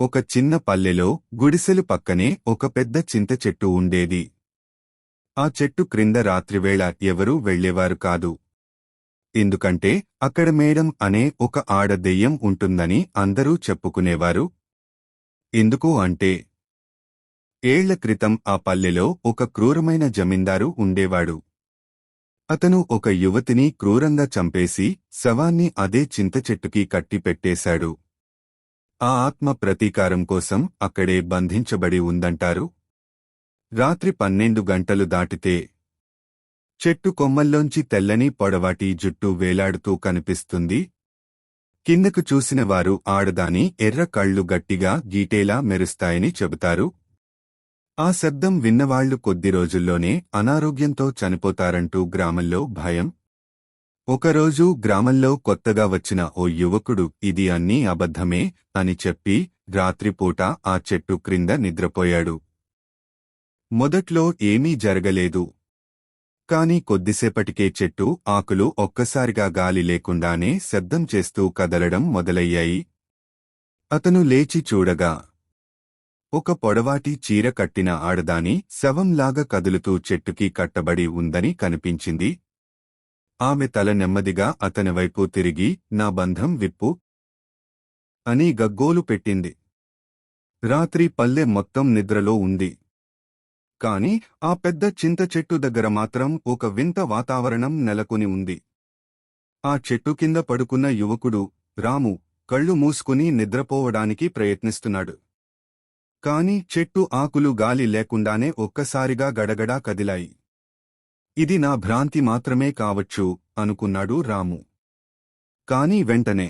ఒక చిన్న పల్లెలో గుడిసెలు పక్కనే ఒక పెద్ద చింత చెట్టు ఉండేది. ఆ చెట్టు క్రింద రాత్రివేళ ఎవరూ వెళ్లేవారు కాదు. ఎందుకంటే అక్కడ మేడం అనే ఒక ఆడదెయ్యం ఉంటుందని అందరూ చెప్పుకునేవారు. ఎందుకు అంటే ఏళ్ల క్రితం ఆ పల్లెలో ఒక క్రూరమైన జమీందారు ఉండేవాడు. అతను ఒక యువతిని క్రూరంగా చంపేసి శవాన్ని అదే చింత చెట్టుకి కట్టిపెట్టేశాడు. ఆ ఆత్మ ప్రతీకారం కోసం అక్కడే బంధించబడి ఉందంటారు. రాత్రి 12 గంటలు దాటితే చెట్టు కొమ్మల్లోంచి తెల్లని పొడవాటి జుట్టు వేలాడుతూ కనిపిస్తుంది. కిందకు చూసిన వారు ఆడదాని ఎర్ర కళ్ళు గట్టిగా గీటేలా మెరుస్తాయని చెబుతారు. ఆ శబ్దం విన్నవాళ్లు కొద్ది రోజుల్లోనే అనారోగ్యంతో చనిపోతారంటూ గ్రామంలో భయం. ఒకరోజు గ్రామంలో కొత్తగా వచ్చిన ఓ యువకుడు ఇది అన్నీ అబద్ధమే అని చెప్పి రాత్రిపూట ఆ చెట్టు క్రింద నిద్రపోయాడు. మొదట్లో ఏమీ జరగలేదు. కాని కొద్దిసేపటికే చెట్టు ఆకులు ఒక్కసారిగా గాలి లేకుండానే శబ్దం చేస్తూ కదలడం మొదలయ్యాయి. అతను లేచి చూడగా ఒక పొడవాటి చీర కట్టిన ఆడదాని శవంలాగా కదులుతూ చెట్టుకి కట్టబడి ఉందని కనిపించింది. ఆమె తల నెమ్మదిగా అతనివైపు తిరిగి నా బంధం విప్పు అని గగ్గోలు పెట్టింది. రాత్రి పల్లె మొత్తం నిద్రలో ఉంది. కాని ఆ పెద్ద చింత చెట్టు దగ్గర మాత్రం ఒక వింత వాతావరణం నెలకొని ఉంది. ఆ చెట్టు కింద పడుకున్న యువకుడు రాము కళ్ళు మూసుకుని నిద్రపోవడానికి ప్రయత్నిస్తున్నాడు. కాని చెట్టు ఆకులు గాలి లేకుండానే ఒక్కసారిగా గడగడా కదిలాయి. ఇది నా భ్రాంతి మాత్రమే కావచ్చు అనుకున్నాడు రాము. కాని వెంటనే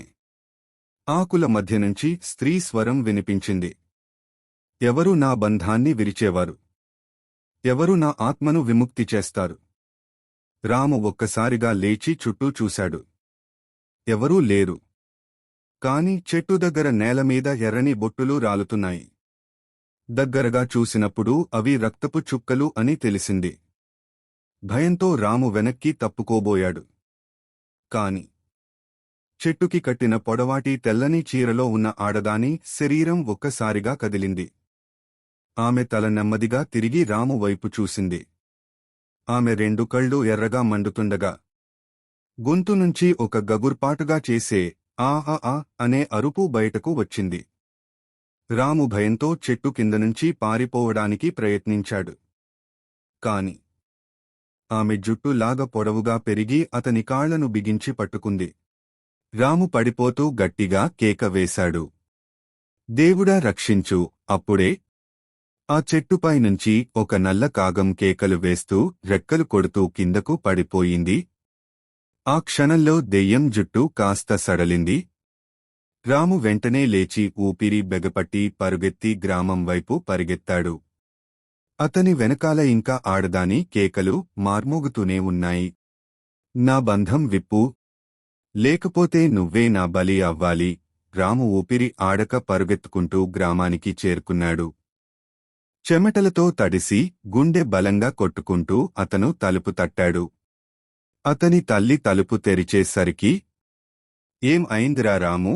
ఆకుల మధ్యనుంచి స్త్రీ స్వరం వినిపించింది. ఎవరు నా బంధాన్ని విరిచేవారు? ఎవరు నా ఆత్మను విముక్తి చేస్తారు? రాము ఒక్కసారిగా లేచి చుట్టూ చూశాడు. ఎవరూ లేరు. కాని చెట్టు దగ్గర నేలమీద ఎర్రని బొట్టులు రాలుతున్నాయి. దగ్గరగా చూసినప్పుడు అవి రక్తపు చుక్కలు అని తెలిసింది. భయంతో రాము వెనక్కి తప్పుకోబోయాడు. కాని చెట్టుకి కట్టిన పొడవాటి తెల్లని చీరలో ఉన్న ఆడదాని శరీరం ఒక్కసారిగా కదిలింది. ఆమె తల నెమ్మదిగా తిరిగి రాము వైపు చూసింది. ఆమె 2 కళ్ళు ఎర్రగా మండుతుండగా గొంతు నుంచి ఒక గగుర్పాటుగా చేసే ఆ అనే అరుపు బయటకు వచ్చింది. రాము భయంతో చెట్టు కిందనుంచి పారిపోవడానికి ప్రయత్నించాడు. కాని ఆమె జుట్టు లాగా పొడవుగా పెరిగి అతని కాళ్లను బిగించి పట్టుకుంది. రాము పడిపోతూ గట్టిగా కేక వేశాడు. దేవుడా రక్షించు! అప్పుడే ఆ చెట్టుపై నుంచి ఒక నల్ల కాగం కేకలు వేస్తూ రెక్కలు కొడుతూ కిందకు పడిపోయింది. ఆ క్షణంలో దెయ్యం జుట్టు కాస్త సడలింది. రాము వెంటనే లేచి ఊపిరి బెగపట్టి పరుగెత్తి గ్రామం వైపు పరిగెత్తాడు. అతని వెనకాల ఇంకా ఆడదాని కేకలు మార్మోగుతూనే ఉన్నాయి. నా బంధం విప్పు! లేకపోతే నువ్వే నా బలి అవ్వాలి! రాము ఊపిరి ఆడక పరుగెత్తుకుంటూ గ్రామానికి చేరుకున్నాడు. చెమటలతో తడిసి గుండె బలంగా కొట్టుకుంటూ అతను తలుపు తట్టాడు. అతని తల్లి తలుపు తెరిచేసరికి ఏం అయిందిరా రాము?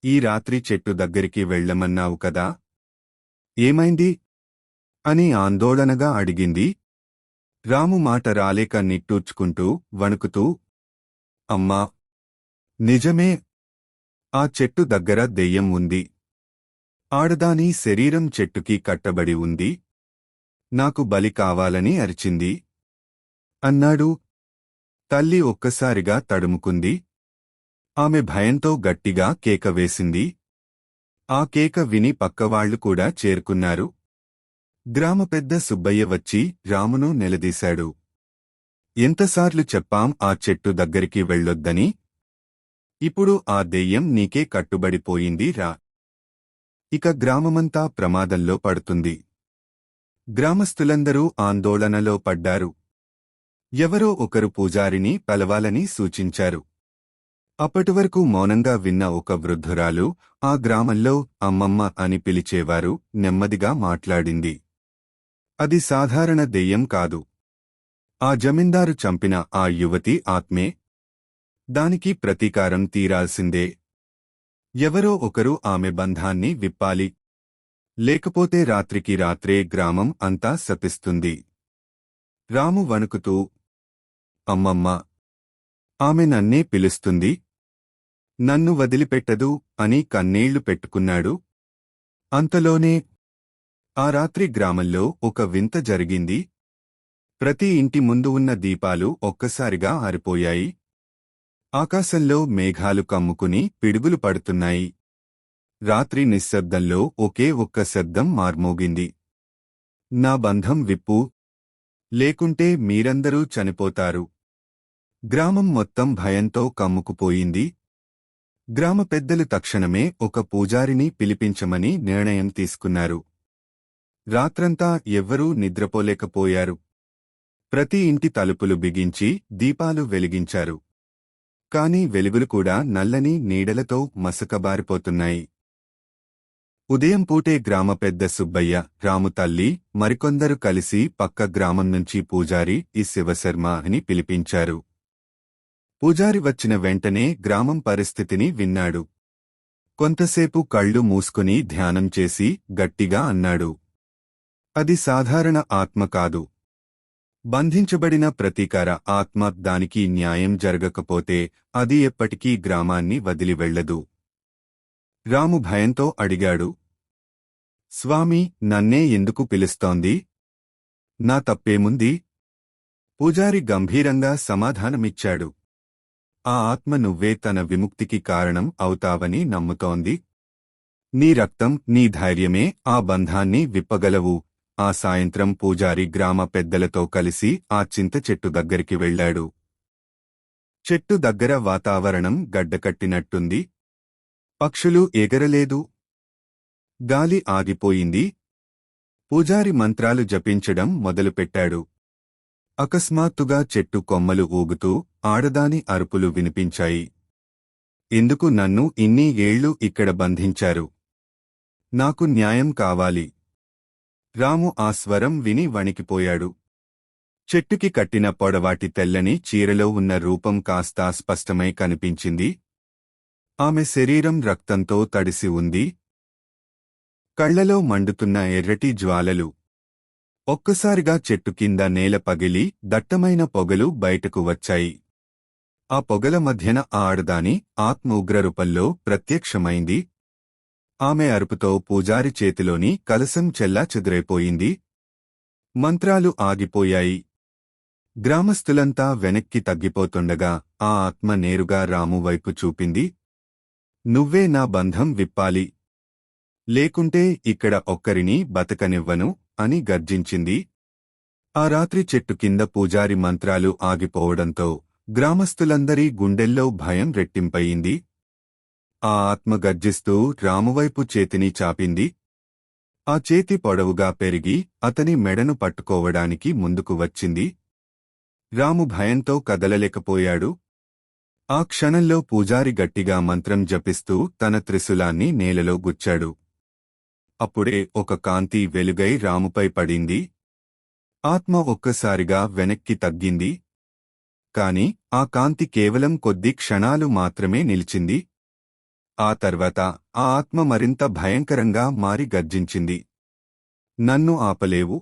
ఈ రాత్రి చెట్టు దగ్గరికి వెళ్లమన్నావు కదా? ఏమైంది? అని ఆందోళనగా అడిగింది. రాము మాట రాలేక నిట్టూర్చుకుంటూ వణుకుతూ అమ్మా! నిజమే! ఆ చెట్టు దగ్గర దెయ్యం ఉంది. ఆడదాని శరీరం చెట్టుకి కట్టబడి ఉంది. నాకు బలి కావాలని అరిచింది అన్నాడు. తల్లి ఒక్కసారిగా తడుముకుంది. ఆమె భయంతో గట్టిగా కేక వేసింది. ఆ కేక విని పక్కవాళ్లు కూడా చేరుకున్నారు. గ్రామ పెద్ద సుబ్బయ్య వచ్చి రామును నిలదీశాడు. ఎంతసార్లు చెప్పాం ఆ చెట్టు దగ్గరికి వెళ్ళొద్దని? ఇప్పుడు ఆ దెయ్యం నీకే కట్టుబడిపోయింది రా! ఇక గ్రామమంతా ప్రమాదంలో పడుతుంది. గ్రామస్తులందరూ ఆందోళనలో పడ్డారు. ఎవరో ఒకరు పూజారిని పిలవాలని సూచించారు. అప్పటివరకు మౌనంగా విన్న ఒక వృద్ధురాలు, ఆ గ్రామంలో అమ్మమ్మ అని పిలిచేవారు, నెమ్మదిగా మాట్లాడింది. అది సాధారణ దెయ్యం కాదు. ఆ జమీందారు చంపిన ఆ యువతి ఆత్మే. దానికి ప్రతీకారం తీరాల్సిందే. ఎవరో ఒకరు ఆమె బంధాన్ని విప్పాలి. లేకపోతే రాత్రికి రాత్రే గ్రామం అంతా శపిస్తుంది. రాము వణుకుతూ, అమ్మమ్మ, ఆమె నన్నే పిలుస్తుంది. నన్ను వదిలిపెట్టదు అని కన్నీళ్లు పెట్టుకున్నాడు. అంతలోనే ఆ రాత్రి గ్రామంలో ఒక వింత జరిగింది. ప్రతి ఇంటి ముందు ఉన్న దీపాలు ఒక్కసారిగా ఆరిపోయాయి. ఆకాశంలో మేఘాలు కమ్ముకుని పిడుగులు పడుతున్నాయి. రాత్రి నిశ్శబ్దంలో ఒకే ఒక్క శబ్దం మార్మోగింది. నా బంధం విప్పు, లేకుంటే మీరందరూ చనిపోతారు. గ్రామం మొత్తం భయంతో కమ్ముకుపోయింది. గ్రామ పెద్దలు తక్షణమే ఒక పూజారిని పిలిపించమని నిర్ణయం తీసుకున్నారు. రాత్రంతా ఎవ్వరూ నిద్రపోలేకపోయారు. ప్రతి ఇంటి తలుపులు బిగించి దీపాలు వెలిగించారు. కాని వెలుగులు కూడా నల్లని నీడలతో మసకబారిపోతున్నాయి. ఉదయం పూటే గ్రామ పెద్ద సుబ్బయ్య, రాము తల్లి మరికొందరు కలిసి పక్క గ్రామం నుంచి పూజారి ఈ శివశర్మ అని పిలిపించారు. పూజారి వచ్చిన వెంటనే గ్రామం పరిస్థితిని విన్నాడు. కొంతసేపు కళ్ళు మూసుకుని ధ్యానం చేసి గట్టిగా అన్నాడు, అది సాధారణ ఆత్మ కాదు. బంధించబడిన ప్రతీకార ఆత్మ. దానికి న్యాయం జరగకపోతే అది ఎప్పటికీ గ్రామాన్ని వదిలి వెళ్లదు. రాము భయంతో అడిగాడు, స్వామీ, నన్నే ఎందుకు పిలుస్తోంది? నా తప్పేముంది? పూజారి గంభీరంగా సమాధానమిచ్చాడు, ఆ ఆత్మ నువ్వే తన విముక్తికి కారణం అవుతావని నమ్ముతోంది. నీ రక్తం, నీ ధైర్యమే ఆ బంధాన్ని విప్పగలవు. ఆ సాయంత్రం పూజారి గ్రామ పెద్దలతో కలిసి ఆ చింత చెట్టు దగ్గరికి వెళ్లాడు. చెట్టు దగ్గర వాతావరణం గడ్డకట్టినట్టుంది. పక్షులు ఎగరలేదు. గాలి ఆగిపోయింది. పూజారి మంత్రాలు జపించడం మొదలుపెట్టాడు. అకస్మాత్తుగా చెట్టు కొమ్మలు ఊగుతూ ఆడదాని అరుపులు వినిపించాయి. ఎందుకు నన్ను ఇన్ని ఏళ్లు ఇక్కడ బంధించారు? నాకు న్యాయం కావాలి. రాము ఆ స్వరం విని వణికిపోయాడు. చెట్టుకి కట్టిన పొడవాటి తెల్లని చీరలో ఉన్న రూపం కాస్త స్పష్టమై కనిపించింది. ఆమె శరీరం రక్తంతో తడిసి ఉంది. కళ్లలో మండుతున్న ఎర్రటి జ్వాలలు. ఒక్కసారిగా చెట్టు కింద నేల పగిలి దట్టమైన పొగలు బయటకు వచ్చాయి. ఆ పొగల మధ్యన ఆడదాని ఆత్మ ఉగ్రరూపంలో ప్రత్యక్షమైంది. ఆమె అరుపుతో పూజారి చేతిలోని కలశం చెల్లాచెదురైపోయింది. మంత్రాలు ఆగిపోయాయి. గ్రామస్తులంతా వెనక్కి తగ్గిపోతుండగా ఆ ఆత్మ నేరుగా రాము వైపు చూపింది. నువ్వే నా బంధం విప్పాలి. లేకుంటే ఇక్కడ ఒక్కరినీ బతకనివ్వను అని గర్జించింది. ఆ రాత్రి చెట్టు కింద పూజారి మంత్రాలు ఆగిపోవడంతో గ్రామస్తులందరి గుండెల్లో భయం రెట్టింపయింది. ఆ ఆత్మ గర్జిస్తూ రామువైపు చేతిని చాపింది. ఆ చేతి పొడవుగా పెరిగి అతని మెడను పట్టుకోవడానికి ముందుకు వచ్చింది. రాము భయంతో కదలలేకపోయాడు. ఆ క్షణంలో పూజారి గట్టిగా మంత్రం జపిస్తూ తన త్రిశూలాన్ని నేలలో గుచ్చాడు. అప్పుడే ఒక కాంతి వెలుగై రాముపై పడింది. ఆత్మ ఒక్కసారిగా వెనక్కి తగ్గింది. కాని ఆ కాంతి కేవలం కొద్ది క్షణాలు మాత్రమే నిలిచింది. ఆ తర్వాత ఆ ఆత్మ మరింత భయంకరంగా మారి గర్జించింది. నన్ను ఆపలేవు.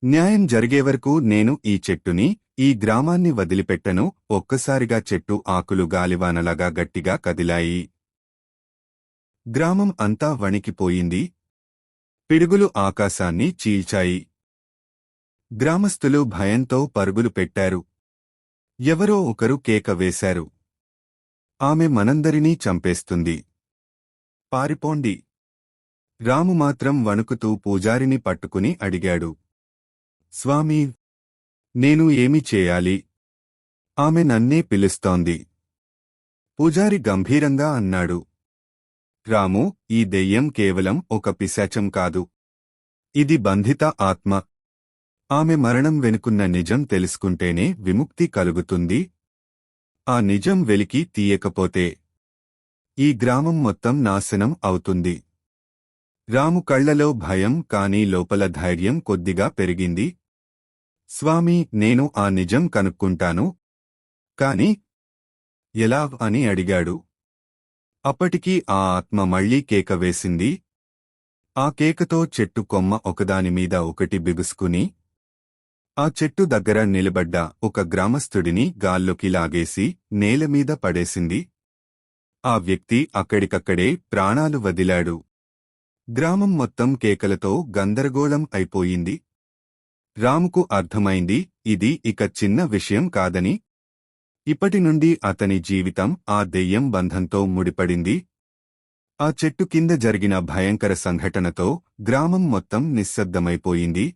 న్యాయం జరిగేవరకు నేను ఈ చెట్టుని, ఈ గ్రామాన్ని వదిలిపెట్టను. ఒక్కసారిగా చెట్టు ఆకులు గాలివానలాగా గట్టిగా కదిలాయి. గ్రామం అంతా వణికిపోయింది. పిడుగులు ఆకాశాన్ని చీల్చాయి. గ్రామస్తులు భయంతో పరుగులు పెట్టారు. ఎవరో ఒకరు కేక వేశారు, ఆమె మనందరినీ చంపేస్తుంది. పారిపోండి. రాము మాత్రం వణుకుతూ పూజారిని పట్టుకుని అడిగాడు, స్వామీ, నేను ఏమి చేయాలి? ఆమె నన్నే పిలుస్తోంది. పూజారి గంభీరంగా అన్నాడు, రాము, ఈ దెయ్యం కేవలం ఒక పిశాచం కాదు. ఇది బంధిత ఆత్మ. ఆమె మరణం వెనుకున్న నిజం తెలుసుకుంటేనే విముక్తి కలుగుతుంది. ఆ నిజం వెలికి తీయకపోతే ఈ గ్రామం మొత్తం నాశనం అవుతుంది. రాము కళ్లలో భయం, కానీ లోపల ధైర్యం కొద్దిగా పెరిగింది. స్వామీ, నేను ఆ నిజం కనుక్కుంటాను. కాని ఎలా అని అడిగాడు. అప్పటికి ఆ ఆత్మ మళ్లీ కేక వేసింది. ఆ కేకతో చెట్టు కొమ్మ ఒకదానిమీద ఒకటి బిగుసుకుని ఆ చెట్టు దగ్గర నిలబడ్డ ఒక గ్రామస్థుడిని గాల్లోకి లాగేసి నేలమీద పడేసింది. ఆ వ్యక్తి అక్కడికక్కడే ప్రాణాలు వదిలాడు. గ్రామం మొత్తం కేకలతో గందరగోళం అయిపోయింది. రాముకు అర్థమైంది ఇది ఇక చిన్న విషయం కాదని. ఇప్పటినుండి అతని జీవితం ఆ దెయ్యం బంధంతో ముడిపడింది. ఆ చెట్టు కింద జరిగిన భయంకర సంఘటనతో గ్రామం మొత్తం నిశ్శబ్దమైపోయింది.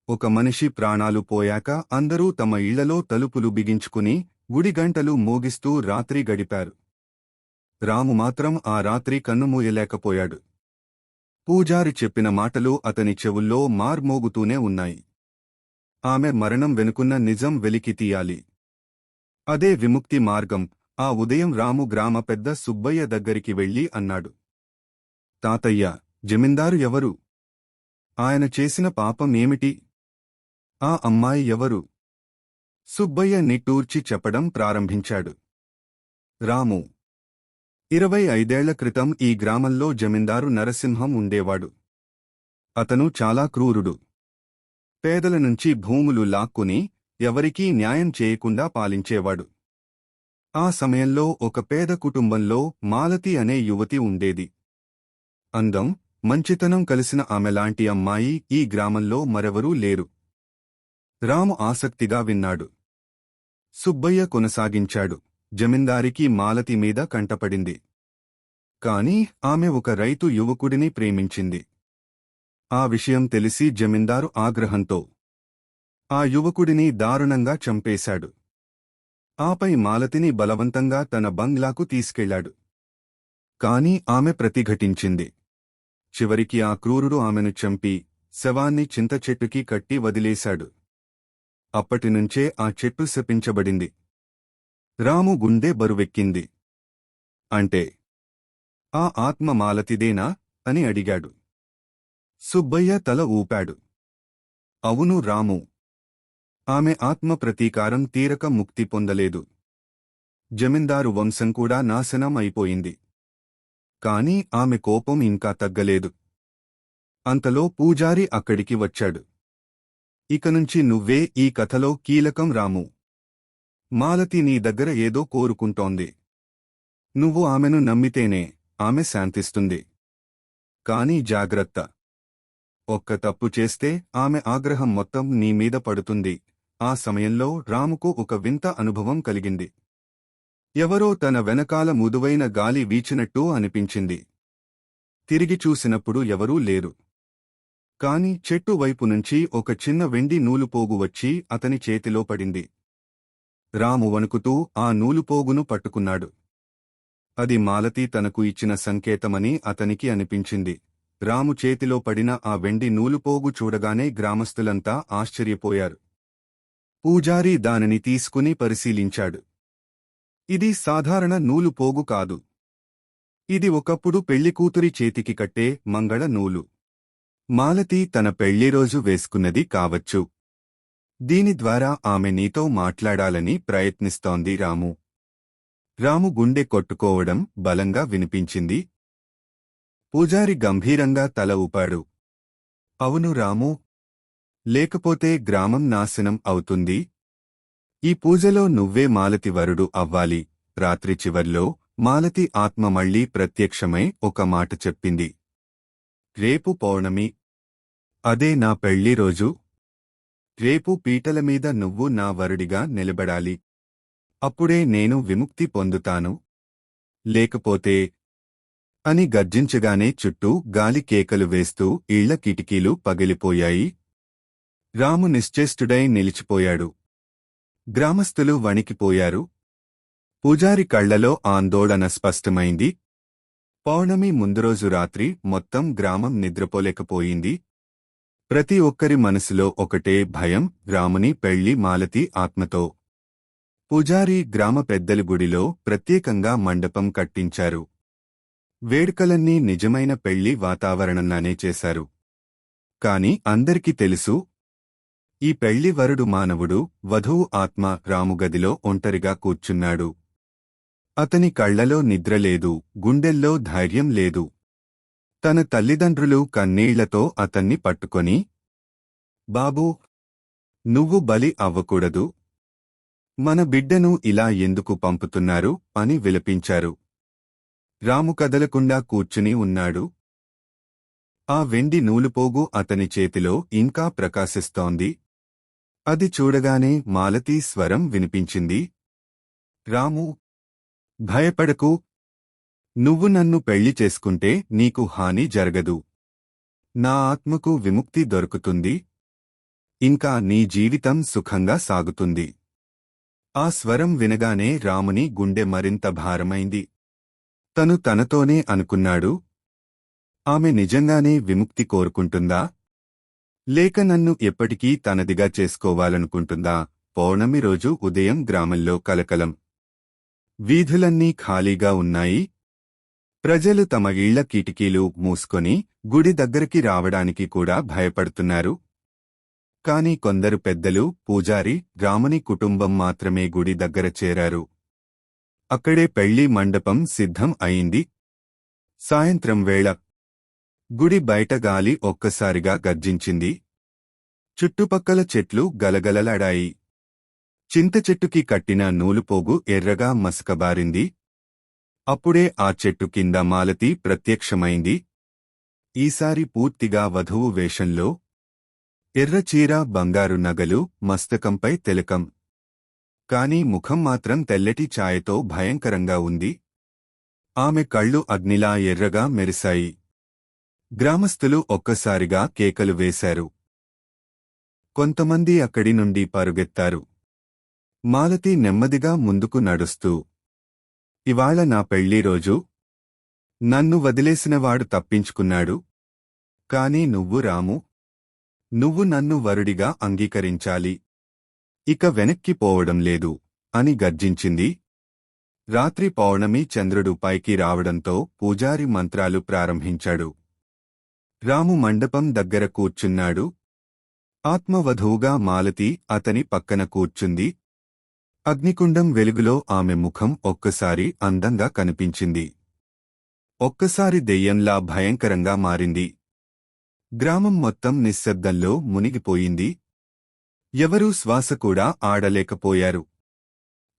ఒక మనిషి ప్రాణాలు పోయాక అందరూ తమ ఇళ్లలో తలుపులు బిగించుకుని గుడిగంటలు మోగిస్తూ రాత్రి గడిపారు. రాము మాత్రం ఆ రాత్రి కన్నుమూయలేకపోయాడు. పూజారి చెప్పిన మాటలు అతని చెవుల్లో మార్మోగుతూనే ఉన్నాయి. ఆమె మరణం వెనుకున్న నిజం వెలికి తీయాలి. అదే విముక్తి మార్గం. ఆ ఉదయం రాము గ్రామ పెద్ద సుబ్బయ్య దగ్గరికి వెళ్లి అన్నాడు. తాతయ్య, జమీందారు ఎవరు? ఆయన చేసిన పాపం ఏమిటి? ఆ అమ్మాయి ఎవరు? సుబ్బయ్య నిట్టూర్చి చెప్పడం ప్రారంభించాడు. రాము 25 ఏళ్ల క్రితం ఈ గ్రామంలో జమీందారు నరసింహం ఉండేవాడు. అతను చాలా క్రూరుడు. పేదల నుంచి భూములు లాక్కుని ఎవరికీ న్యాయం చేయకుండా పాలించేవాడు. ఆ సమయంలో ఒక పేద కుటుంబంలో మాలతి అనే యువతి ఉండేది. అందం, మంచితనం కలిసిన ఆమెలాంటి అమ్మాయి ఈ గ్రామంలో మరెవరూ లేరు. రాము ఆసక్తిగా విన్నాడు. సుబ్బయ్య కొనసాగించాడు. జమీందారికి మాలతి మీద కంటపడింది. కాని ఆమె ఒక రైతు యువకుడిని ప్రేమించింది. ఆ విషయం తెలిసి జమీందారు ఆగ్రహంతో ఆ యువకుడిని దారుణంగా చంపేశాడు. ఆపై మాలతిని బలవంతంగా తన బంగ్లాకు తీసుకెళ్లాడు. కాని ఆమె ప్రతిఘటించింది. చివరికి ఆ క్రూరుడు ఆమెను చంపి శవాన్ని చింతచెట్టుకి కట్టి వదిలేశాడు. అప్పటినుంచే ఆ చెట్టు శపించబడింది. రాము గుండె బరువెక్కింది. అంటే ఆ ఆత్మ మాలతిదేనా అని అడిగాడు. సుబ్బయ్య తల ఊపాడు. అవును రాము. ఆమె ఆత్మ ప్రతీకారం తీరక ముక్తి పొందలేదు. జమీందారు వంశం కూడా నాశనం అయిపోయింది. కాని ఆమె కోపం ఇంకా తగ్గలేదు. అంతలో పూజారి అక్కడికి వచ్చాడు. ఇకనుంచి నువ్వే ఈ కథలో కీలకం రాము. మాలతి నీ దగ్గర ఏదో కోరుకుంటోంది. నువ్వు ఆమెను నమ్మితేనే ఆమె శాంతిస్తుంది. కాని జాగ్రత్త. ఒక్క తప్పు చేస్తే ఆమె ఆగ్రహం మొత్తం నీ మీద పడుతుంది. ఆ సమయంలో రాముకు ఒక వింత అనుభవం కలిగింది. ఎవరో తన వెనకాల ముదువైన గాలి వీచినట్టు అనిపించింది. తిరిగి చూసినప్పుడు ఎవరూ లేరు. కాని చెట్టు వైపునుంచి ఒక చిన్న వెండి నూలుపోగు వచ్చి అతని చేతిలో పడింది. రాము వణుకుతూ ఆ నూలుపోగును పట్టుకున్నాడు. అది మాలతి తనకు ఇచ్చిన సంకేతమని అతనికి అనిపించింది. రాము చేతిలో పడిన ఆ వెండి నూలుపోగు చూడగానే గ్రామస్తులంతా ఆశ్చర్యపోయారు. పూజారి దానిని తీసుకుని పరిశీలించాడు. ఇది సాధారణ నూలుపోగు కాదు. ఇది ఒకప్పుడు పెళ్లికూతురి చేతికి కట్టే మంగళ నూలు. మాలతి తన పెళ్లిరోజు వేసుకున్నది కావచ్చు. దీని ద్వారా ఆమె నీతో మాట్లాడాలని ప్రయత్నిస్తోంది రాము. రాము గుండె కొట్టుకోవడం బలంగా వినిపించింది. పూజారి గంభీరంగా తల ఊపాడు. అవును రాము. లేకపోతే గ్రామం నాశనం అవుతుంది. ఈ పూజలో నువ్వే మాలతి వరుడు అవ్వాలి. రాత్రి చివర్లో మాలతి ఆత్మ మళ్లీ ప్రత్యక్షమై ఒక మాట చెప్పింది. రేపు పౌర్ణమి. అదే నా పెళ్లిరోజు. రేపు పీటలమీద నువ్వు నా వరుడిగా నిలబడాలి. అప్పుడే నేను విముక్తి పొందుతాను. లేకపోతే అని గర్జించగానే చుట్టూ గాలి కేకలు వేస్తూ ఇళ్ల కిటికీలు పగిలిపోయాయి. రాము నిశ్చేష్టుడై నిలిచిపోయాడు. గ్రామస్తులు వణికిపోయారు. పూజారి కళ్లలో ఆందోళన స్పష్టమైంది. పౌర్ణమి ముందురోజు రాత్రి మొత్తం గ్రామం నిద్రపోలేకపోయింది. ప్రతి ఒక్కరి మనసులో ఒకటే భయం, రాముని పెళ్లి మాలతి ఆత్మతో. పూజారి గ్రామ పెద్దల గుడిలో ప్రత్యేకంగా మండపం కట్టించారు. వేడుకలన్నీ నిజమైన పెళ్లి వాతావరణంలానే చేశారు. కాని అందరికీ తెలుసు, ఈ పెళ్లి వరుడు మానవుడు, వధువు ఆత్మ రాముగదిలో ఒంటరిగా కూర్చున్నాడు. అతని కళ్లలో నిద్రలేదు, గుండెల్లో ధైర్యం లేదు. తన తల్లిదండ్రులు కన్నీళ్లతో అతన్ని పట్టుకొని, బాబూ, నువ్వు బలి అవ్వకూడదు. మన బిడ్డను ఇలా ఎందుకు పంపుతున్నారు అని విలపించారు. రాము కదలకుండా కూర్చుని ఉన్నాడు. ఆ వెండి నూలుపోగు అతని చేతిలో ఇంకా ప్రకాశిస్తోంది. అది చూడగానే మాలతి స్వరం వినిపించింది. రాము, భయపడకు. నువ్వు నన్ను పెళ్లి చేసుకుంటే నీకు హాని జరగదు. నా ఆత్మకు విముక్తి దొరుకుతుంది. ఇంకా నీ జీవితం సుఖంగా సాగుతుంది. ఆ స్వరం వినగానే రాముని గుండె మరింత భారమైంది. తను తనతోనే అనుకున్నాడు, ఆమె నిజంగానే విముక్తి కోరుకుంటుందా? లేక నన్ను ఎప్పటికీ తనదిగా చేసుకోవాలనుకుంటుందా? పౌర్ణమి రోజు ఉదయం గ్రామంలో కలకలం. వీధులన్నీ ఖాళీగా ఉన్నాయి. ప్రజలు తమ ఇళ్ల కిటికీలు మూసుకొని గుడి దగ్గరికి రావడానికి కూడా భయపడుతున్నారు. కాని కొందరు పెద్దలు, పూజారి, రాముని కుటుంబం మాత్రమే గుడి దగ్గర చేరారు. అక్కడే పెళ్లి మండపం సిద్ధం అయింది. సాయంత్రం వేళ గుడి బయట గాలి ఒక్కసారిగా గర్జించింది. చుట్టుపక్కల చెట్లు గలగలలాడాయి. చింతచెట్టుకి కట్టిన నూలుపోగు ఎర్రగా మసకబారింది. అప్పుడే ఆ చెట్టు కింద మాలతి ప్రత్యక్షమైంది. ఈసారి పూర్తిగా వధువు వేషంలో. ఎర్రచీర, బంగారు నగలు, మస్తకంపై తిలకం. కాని ముఖం మాత్రం తెల్లటి ఛాయతో భయంకరంగా ఉంది. ఆమె కళ్ళు అగ్నిలా ఎర్రగా మెరిశాయి. గ్రామస్థులు ఒక్కసారిగా కేకలు వేశారు. కొంతమంది అక్కడి నుండి పరుగెత్తారు. మాలతి నెమ్మదిగా ముందుకు నడుస్తూ, ఇవాళ నా పెళ్లి రోజు. నన్ను వదిలేసినవాడు తప్పించుకున్నాడు. కాని నువ్వు రాము, నువ్వు నన్ను వరుడిగా అంగీకరించాలి. ఇక వెనక్కి పోవడం లేదు అని గర్జించింది. రాత్రి పౌర్ణమి చంద్రుడు పైకి రావడంతో పూజారి మంత్రాలు ప్రారంభించాడు. రాము మండపం దగ్గర కూర్చున్నాడు. ఆత్మవధువుగా మాలతి అతని పక్కన కూర్చుంది. అగ్నికుండం వెలుగులో ఆమె ముఖం ఒక్కసారి అందంగా కనిపించింది. ఒక్కసారి దెయ్యంలా భయంకరంగా మారింది. గ్రామం మొత్తం నిశ్శబ్దంలో మునిగిపోయింది. ఎవరూ శ్వాస కూడా ఆడలేకపోయారు.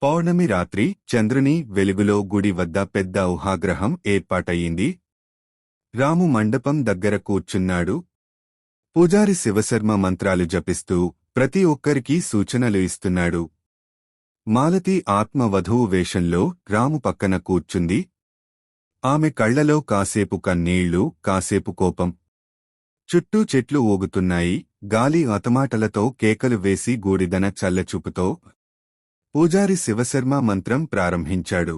పౌర్ణమి రాత్రి చంద్రుని వెలుగులో గుడి వద్ద పెద్ద ఊహాగ్రహం ఏర్పాటయింది. రాము మండపం దగ్గర కూర్చున్నాడు. పూజారి శివశర్మ మంత్రాలు జపిస్తూ ప్రతి ఒక్కరికీ సూచనలు ఇస్తున్నాడు. మాలతి ఆత్మవధువు వేషంలో రాము పక్కన కూర్చుంది. ఆమె కళ్లలో కాసేపు కన్నీళ్లు, కాసేపు కోపం. చుట్టూ చెట్లు ఊగుతున్నాయి. గాలి అతమాటలతో కేకలు వేసి గూడిదన చల్లచూపుతో. పూజారి శివశర్మ మంత్రం ప్రారంభించాడు.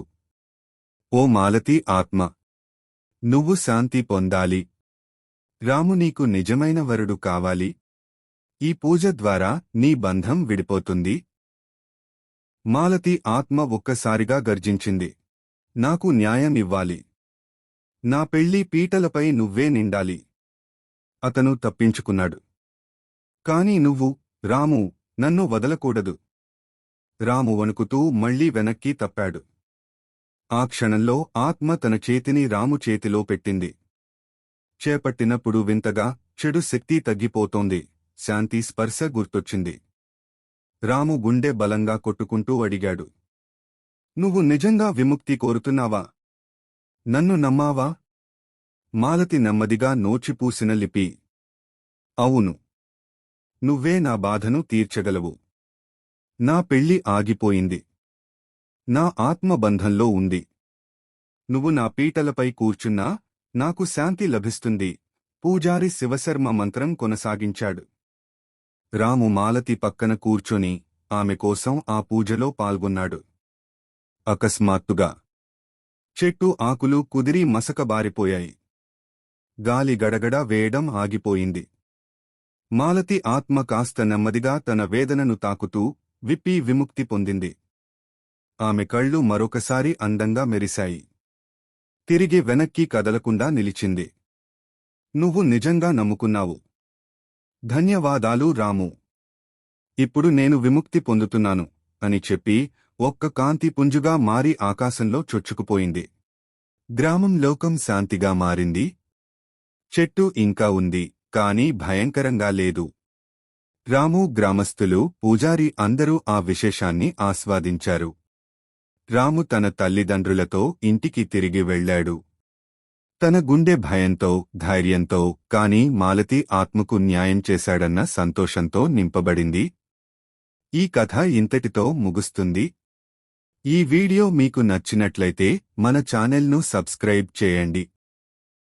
ఓ మాలతి ఆత్మ, నువ్వు శాంతి పొందాలి. రాము నీకు నిజమైన వరుడు కావాలి. ఈ పూజ ద్వారా నీ బంధం విడిపోతుంది. మాలతి ఆత్మ ఒక్కసారిగా గర్జించింది. నాకు న్యాయం ఇవ్వాలి. నా పెళ్లి పీటలపై నువ్వే నిండాలి. అతను తప్పించుకున్నాడు. కాని నువ్వు, రాము, నన్ను వదలకూడదు. రాము వణుకుతూ మళ్లీ వెనక్కి తప్పాడు. ఆ క్షణంలో ఆత్మ తన చేతిని రాము చేతిలో పెట్టింది. చేపట్టినప్పుడు వింతగా చెడు శక్తి తగ్గిపోతోంది. శాంతి స్పర్శ గుర్తొచ్చింది. రాము గుండె బలంగా కొట్టుకుంటూ అడిగాడు, నువ్వు నిజంగా విముక్తి కోరుతున్నావా? నన్ను నమ్మావా? మాలతి నెమ్మదిగా నోచిపూసిన లిపి, అవును. నువ్వే నా బాధను తీర్చగలవు. నా పెళ్లి ఆగిపోయింది. నా ఆత్మ బంధంలో ఉంది. నువ్వు నా పీటలపై కూర్చున్నా నాకు శాంతి లభిస్తుంది. పూజారి శివశర్మ మంత్రం కొనసాగించాడు. రాము మాలతి పక్కన కూర్చొని ఆమె కోసం ఆ పూజలో పాల్గొన్నాడు. అకస్మాత్తుగా చెట్టు ఆకులు కుదిరి మసకబారిపోయాయి. గాలి గడగడ వేయడం ఆగిపోయింది. మాలతి ఆత్మ కాస్త నెమ్మదిగా తన వేదనను తాకుతూ విప్పి విముక్తి పొందింది. ఆమె కళ్ళు మరొకసారి అందంగా మెరిశాయి. తిరిగి వెనక్కి కదలకుండా నిలిచింది. నువ్వు నిజంగా నమ్ముకున్నావు. ధన్యవాదాలు రాము. ఇప్పుడు నేను విముక్తి పొందుతున్నాను అని చెప్పి ఒక్క కాంతి పుంజుగా మారి ఆకాశంలో చొచ్చుకుపోయింది. గ్రామం లోకం శాంతిగా మారింది. చెట్టు ఇంకా ఉంది, కాని భయంకరంగా లేదు. రాము, గ్రామస్థులు, పూజారి అందరూ ఆ విశేషాన్ని ఆస్వాదించారు. రాము తన తల్లిదండ్రులతో ఇంటికి తిరిగి వెళ్ళాడు. తన గుండె భయంతో, ధైర్యంతో, కాని మాలతి ఆత్మకు న్యాయం చేశాడన్న సంతోషంతో నింపబడింది. ఈ కథ ఇంతటితో ముగుస్తుంది. ఈ వీడియో మీకు నచ్చినట్లయితే మన ఛానెల్ను సబ్స్క్రైబ్ చేయండి.